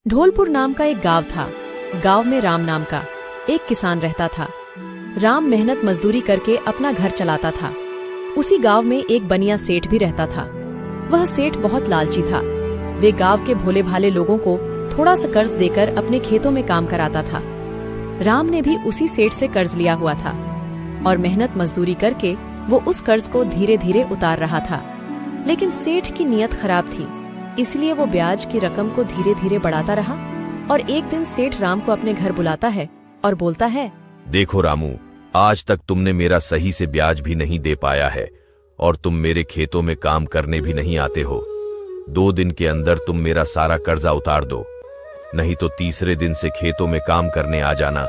ढोलपुर नाम का एक गांव था। गांव में राम नाम का एक किसान रहता था। राम मेहनत मजदूरी करके अपना घर चलाता था। उसी गांव में एक बनिया सेठ भी रहता था। वह सेठ बहुत लालची था। वे गांव के भोले भाले लोगों को थोड़ा सा कर्ज देकर अपने खेतों में काम कराता था। राम ने भी उसी सेठ से कर्ज लिया हुआ था और मेहनत मजदूरी करके वो उस कर्ज को धीरे धीरे उतार रहा था। लेकिन सेठ की नीयत खराब थी, इसलिए वो ब्याज की रकम को धीरे धीरे बढ़ाता रहा। और एक दिन सेठ राम को अपने घर बुलाता है और बोलता है, देखो रामू, आज तक तुमने मेरा सही से ब्याज भी नहीं दे पाया है और तुम मेरे खेतों में काम करने भी नहीं आते हो। 2 दिन के अंदर तुम मेरा सारा कर्जा उतार दो, नहीं तो तीसरे दिन से खेतों में काम करने आ जाना।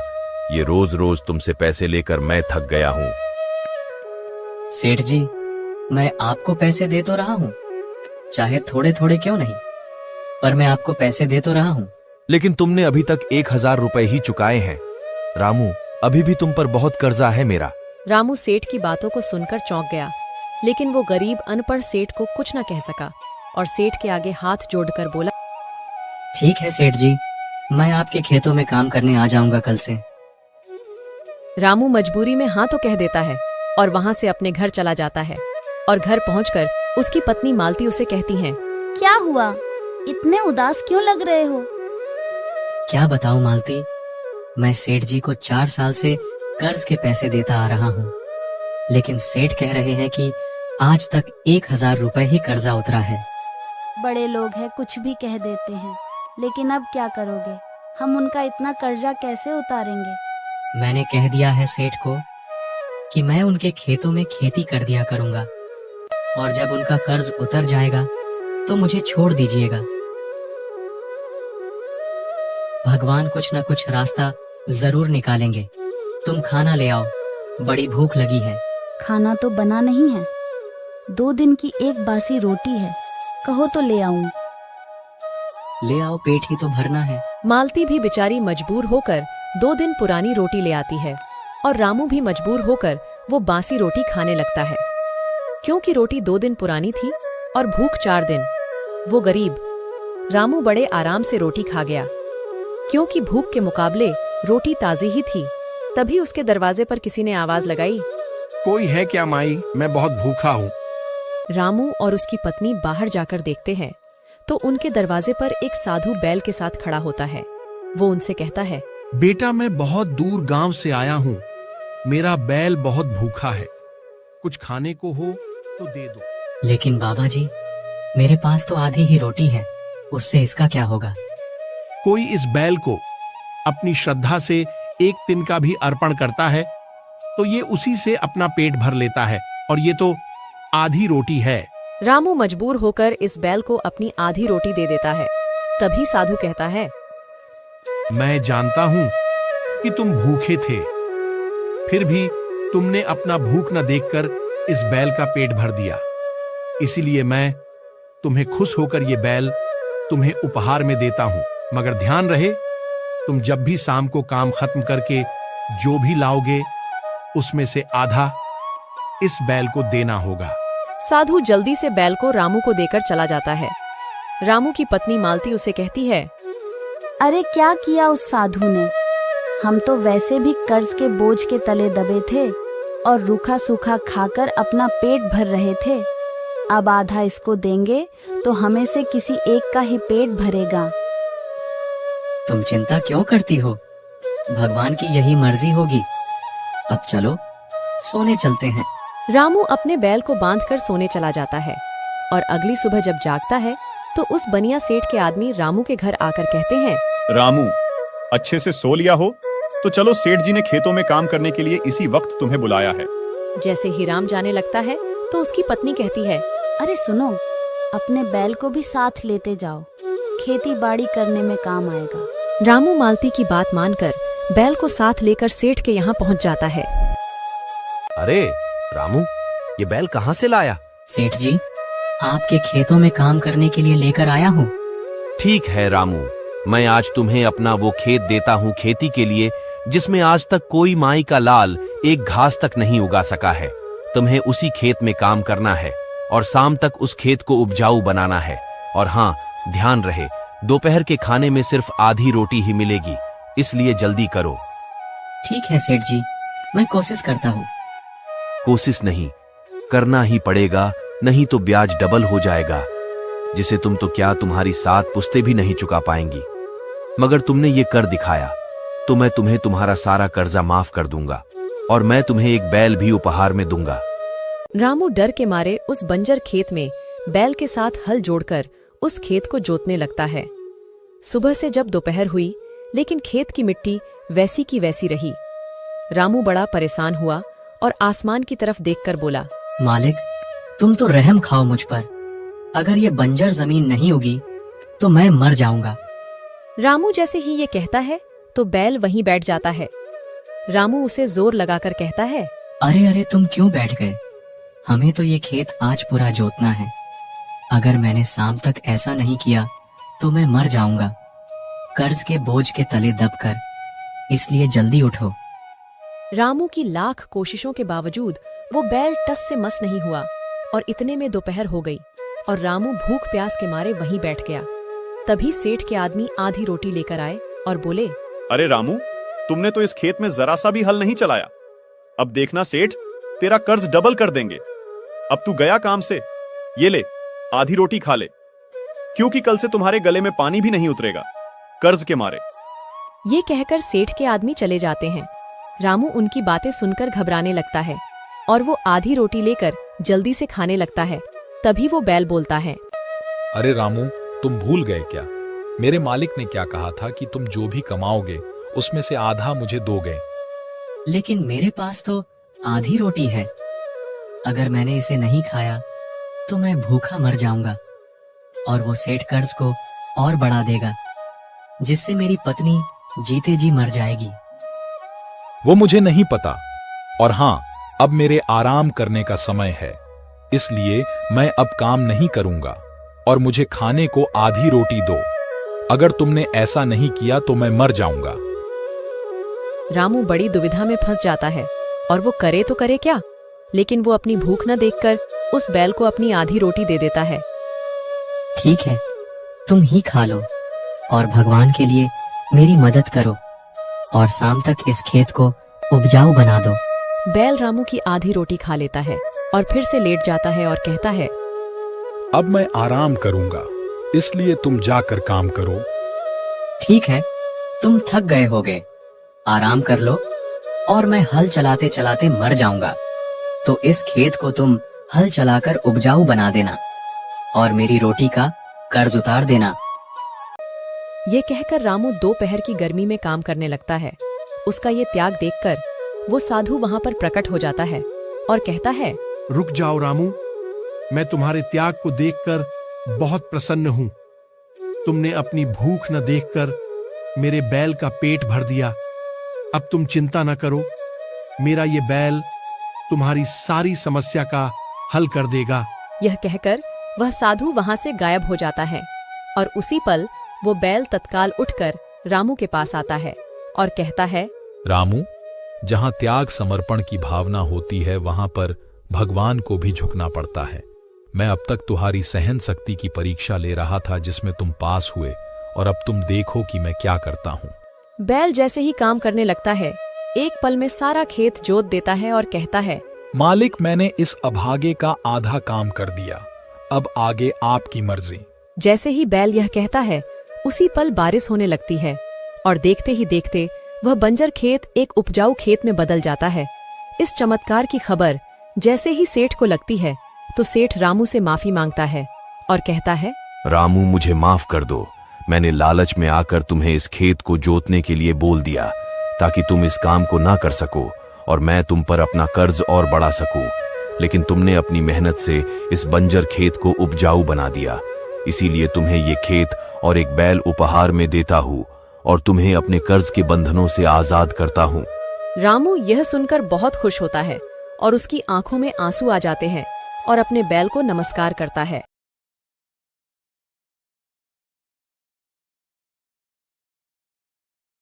ये रोज रोज तुमसे पैसे लेकर मैं थक गया हूँ। सेठ जी, मैं आपको पैसे दे तो रहा हूँ, चाहे थोड़े थोड़े क्यों नहीं, पर मैं आपको पैसे दे तो रहा हूँ। लेकिन तुमने अभी तक 1000 रुपए ही चुकाए हैं। रामू, अभी भी तुम पर बहुत कर्जा है मेरा। रामू सेठ की बातों को सुनकर चौंक गया, लेकिन वो गरीब अनपढ़ सेठ को कुछ न कह सका और सेठ के आगे हाथ जोड़कर बोला, ठीक है सेठ जी, मैं आपके खेतों में काम करने आ जाऊंगा कल से। रामू मजबूरी में हाँ तो कह देता है और वहाँ से अपने घर चला जाता है। और घर पहुंचकर उसकी पत्नी मालती उसे कहती है, क्या हुआ, इतने उदास क्यों लग रहे हो? क्या बताऊं मालती, मैं सेठ जी को 4 साल से कर्ज के पैसे देता आ रहा हूँ, लेकिन सेठ कह रहे हैं कि आज तक 1000 रुपए ही कर्जा उतरा है। बड़े लोग हैं, कुछ भी कह देते हैं, लेकिन अब क्या करोगे? हम उनका इतना कर्जा कैसे उतारेंगे? मैंने कह दिया है सेठ को कि मैं उनके खेतों में खेती कर दिया करूंगा और जब उनका कर्ज उतर जाएगा तो मुझे छोड़ दीजिएगा। भगवान कुछ न कुछ रास्ता जरूर निकालेंगे। तुम खाना ले आओ, बड़ी भूख लगी है। खाना तो बना नहीं है, 2 दिन की एक बासी रोटी है, कहो तो ले आऊं। ले आओ, पेट ही तो भरना है। मालती भी बेचारी मजबूर होकर 2 दिन पुरानी रोटी ले आती है और रामू भी मजबूर होकर वो बासी रोटी खाने लगता है। क्योंकि रोटी 2 दिन पुरानी थी और भूख 4 दिन। वो गरीब रामू बड़े आराम से रोटी खा गया, क्योंकि भूख के मुकाबले रोटी ताजी ही थी। तभी उसके दरवाजे पर किसी ने आवाज लगाई, कोई है क्या माई? मैं बहुत भूखा हूँ। रामू और उसकी पत्नी बाहर जाकर देखते हैं तो उनके दरवाजे पर एक साधु बैल के साथ खड़ा होता है। वो उनसे कहता है, बेटा, मैं बहुत दूर गांव से आया हूँ, मेरा बैल बहुत भूखा है, कुछ खाने को हो तो दे दो। लेकिन बाबा जी, मेरे पास तो आधी ही रोटी है, उससे इसका क्या होगा? कोई इस बैल को अपनी श्रद्धा से 1 दिन का भी अर्पण करता है तो ये उसी से अपना पेट भर लेता है, और ये तो आधी रोटी है। रामू मजबूर होकर इस बैल को अपनी आधी रोटी दे देता है। तभी साधु कहता है, मैं जानता हूँ कि तुम भूखे थे, फिर भी तुमने अपना भूख न देखकर इस बैल का पेट भर दिया, इसीलिए मैं तुम्हें खुश होकर ये बैल तुम्हें उपहार में देता हूँ। मगर ध्यान रहे, तुम जब भी शाम को काम खत्म करके जो भी लाओगे उसमें से आधा इस बैल को देना होगा। साधु जल्दी से बैल को रामू को देकर चला जाता है। रामू की पत्नी मालती उसे कहती है, अरे क्या किया उस साधु ने? हम तो वैसे भी कर्ज के बोझ के तले दबे थे और रूखा सूखा खाकर अपना पेट भर रहे थे। अब आधा इसको देंगे तो हमें से किसी एक का ही पेट भरेगा। तुम चिंता क्यों करती हो? भगवान की यही मर्जी होगी। अब चलो, सोने चलते हैं। रामू अपने बैल को बांधकर सोने चला जाता है और अगली सुबह जब जागता है तो उस बनिया सेठ के आदमी रामू के घर आकर कहते हैं, रामू, अच्छे से सो लिया हो तो चलो, सेठ जी ने खेतों में काम करने के लिए इसी वक्त तुम्हें बुलाया है। जैसे ही राम जाने लगता है तो उसकी पत्नी कहती है, अरे सुनो, अपने बैल को भी साथ लेते जाओ, खेती बाड़ी करने में काम आएगा। रामू मालती की बात मानकर बैल को साथ लेकर सेठ के यहाँ पहुँच जाता है। अरे रामू, ये बैल कहाँ से लाया? सेठ जी, आपके खेतों में काम करने के लिए लेकर आया हूँ। ठीक है रामू, मैं आज तुम्हें अपना वो खेत देता हूँ खेती के लिए, जिसमें आज तक कोई माई का लाल एक घास तक नहीं उगा सका है। तुम्हें उसी खेत में काम करना है और शाम तक उस खेत को उपजाऊ बनाना है। और हाँ, ध्यान रहे, दोपहर के खाने में सिर्फ आधी रोटी ही मिलेगी, इसलिए जल्दी करो। ठीक है सेठ जी, मैं कोशिश करता हूँ। कोशिश नहीं, करना ही पड़ेगा, नहीं तो ब्याज डबल हो जाएगा, जिसे तुम तो क्या तुम्हारी 7 पुश्तें भी नहीं चुका पाएंगी। मगर तुमने ये कर दिखाया तो मैं तुम्हें तुम्हारा सारा कर्जा माफ कर दूंगा और मैं तुम्हें एक बैल भी उपहार में दूंगा। रामू डर के मारे उस बंजर खेत में बैल के साथ हल जोड़कर उस खेत को जोतने लगता है। सुबह से जब दोपहर हुई, लेकिन खेत की मिट्टी वैसी की वैसी रही। रामू बड़ा परेशान हुआ और आसमान की तरफ देखकर बोला, मालिक, तुम तो रहम खाओ मुझ पर। अगर ये बंजर जमीन नहीं होगी तो मैं मर जाऊंगा। रामू जैसे ही ये कहता है तो बैल वहीं बैठ जाता है। रामू उसे जोर लगाकर कहता है, अरे अरे, तुम क्यों बैठ गए? हमें तो ये खेत आज पूरा जोतना है। अगर मैंने शाम तक ऐसा नहीं किया तो मैं मर जाऊंगा, कर्ज के बोझ के तले दबकर। इसलिए जल्दी उठो। रामू की लाख कोशिशों के बावजूद वो बैल टस से मस नहीं हुआ और इतने में दोपहर हो गई और रामू भूख प्यास के मारे वहीं बैठ गया। तभी सेठ के आदमी आधी रोटी लेकर आए और बोले, अरे रामू, तुमने तो इस खेत में जरा सा भी हल नहीं चलाया। अब देखना सेठ, तेरा कर्ज डबल कर देंगे। अब तू गया काम से, ये ले आधी रोटी खा ले, क्योंकि कल से तुम्हारे गले में पानी भी नहीं उतरेगा कर्ज के मारे। ये कहकर सेठ के आदमी चले जाते हैं। रामू उनकी बातें सुनकर घबराने लगता है और वो आधी रोटी लेकर जल्दी से खाने लगता है। तभी वो बैल बोलता है, अरे रामू, तुम भूल गए क्या? मेरे मालिक ने क्या कहा था कि तुम जो भी कमाओगे उसमें से आधा मुझे दोगे। लेकिन मेरे पास तो आधी रोटी है। अगर मैंने इसे नहीं खाया तो मैं भूखा मर जाऊंगा और वो सेठ कर्ज को और बढ़ा देगा, जिससे मेरी पत्नी जीते जी मर जाएगी। वो मुझे नहीं पता, और हाँ, अब मेरे आराम करने का समय है, इसलिए मैं अब काम नहीं करूंगा और मुझे खाने को आधी रोटी दो। अगर तुमने ऐसा नहीं किया तो मैं मर जाऊंगा। रामू बड़ी दुविधा में फंस जाता है और वो करे तो करे क्या, लेकिन वो अपनी भूख न देखकर उस बैल को अपनी आधी रोटी दे देता है। ठीक है, तुम ही खा लो और भगवान के लिए मेरी मदद करो और शाम तक इस खेत को उपजाऊ बना दो। बैल रामू की आधी रोटी खा लेता है और फिर से लेट जाता है और कहता है, अब मैं आराम करूंगा, इसलिए तुम जाकर काम करो। ठीक है, तुम थक गए होगे, आराम कर लो और मैं हल चलाते चलाते मर जाऊंगा। तो इस खेत को तुम हल चलाकर उपजाऊ बना देना और मेरी रोटी का कर्ज उतार देना। ये कहकर रामू दोपहर की गर्मी में काम करने लगता है। उसका ये त्याग देखकर वो साधु वहां पर प्रकट हो जाता है और कहता है, रुक जाओ रामू, मैं तुम्हारे त्याग को देखकर बहुत प्रसन्न हूं। तुमने अपनी भूख न देखकर मेरे बैल का पेट भर दिया। अब तुम चिंता न करो, मेरा ये बैल तुम्हारी सारी समस्या का हल कर देगा। यह कहकर वह साधु वहां से गायब हो जाता है और उसी पल वो बैल तत्काल उठकर रामू के पास आता है और कहता है, रामू, जहां त्याग समर्पण की भावना होती है वहां पर भगवान को भी झुकना पड़ता है। मैं अब तक तुम्हारी सहन शक्ति की परीक्षा ले रहा था, जिसमें तुम पास हुए, और अब तुम देखो कि मैं क्या करता हूँ। बैल जैसे ही काम करने लगता है, एक पल में सारा खेत जोत देता है और कहता है, मालिक, मैंने इस अभागे का आधा काम कर दिया, अब आगे आपकी मर्जी। जैसे ही बैल यह कहता है, उसी पल बारिश होने लगती है और देखते ही देखते वह बंजर खेत एक उपजाऊ खेत में बदल जाता है। इस चमत्कार की खबर जैसे ही सेठ को लगती है तो सेठ रामू से माफी मांगता है और कहता है, रामू, मुझे माफ कर दो। मैंने लालच में आकर तुम्हें इस खेत को जोतने के लिए बोल दिया ताकि तुम इस काम को ना कर सको और मैं तुम पर अपना कर्ज और बढ़ा सकूं। लेकिन तुमने अपनी मेहनत से इस बंजर खेत को उपजाऊ बना दिया, इसीलिए तुम्हें ये खेत और एक बैल उपहार में देता हूँ और तुम्हें अपने कर्ज के बंधनों से आजाद करता हूँ। रामू यह सुनकर बहुत खुश होता है और उसकी आंखों में आंसू आ जाते हैं और अपने बैल को नमस्कार करता है।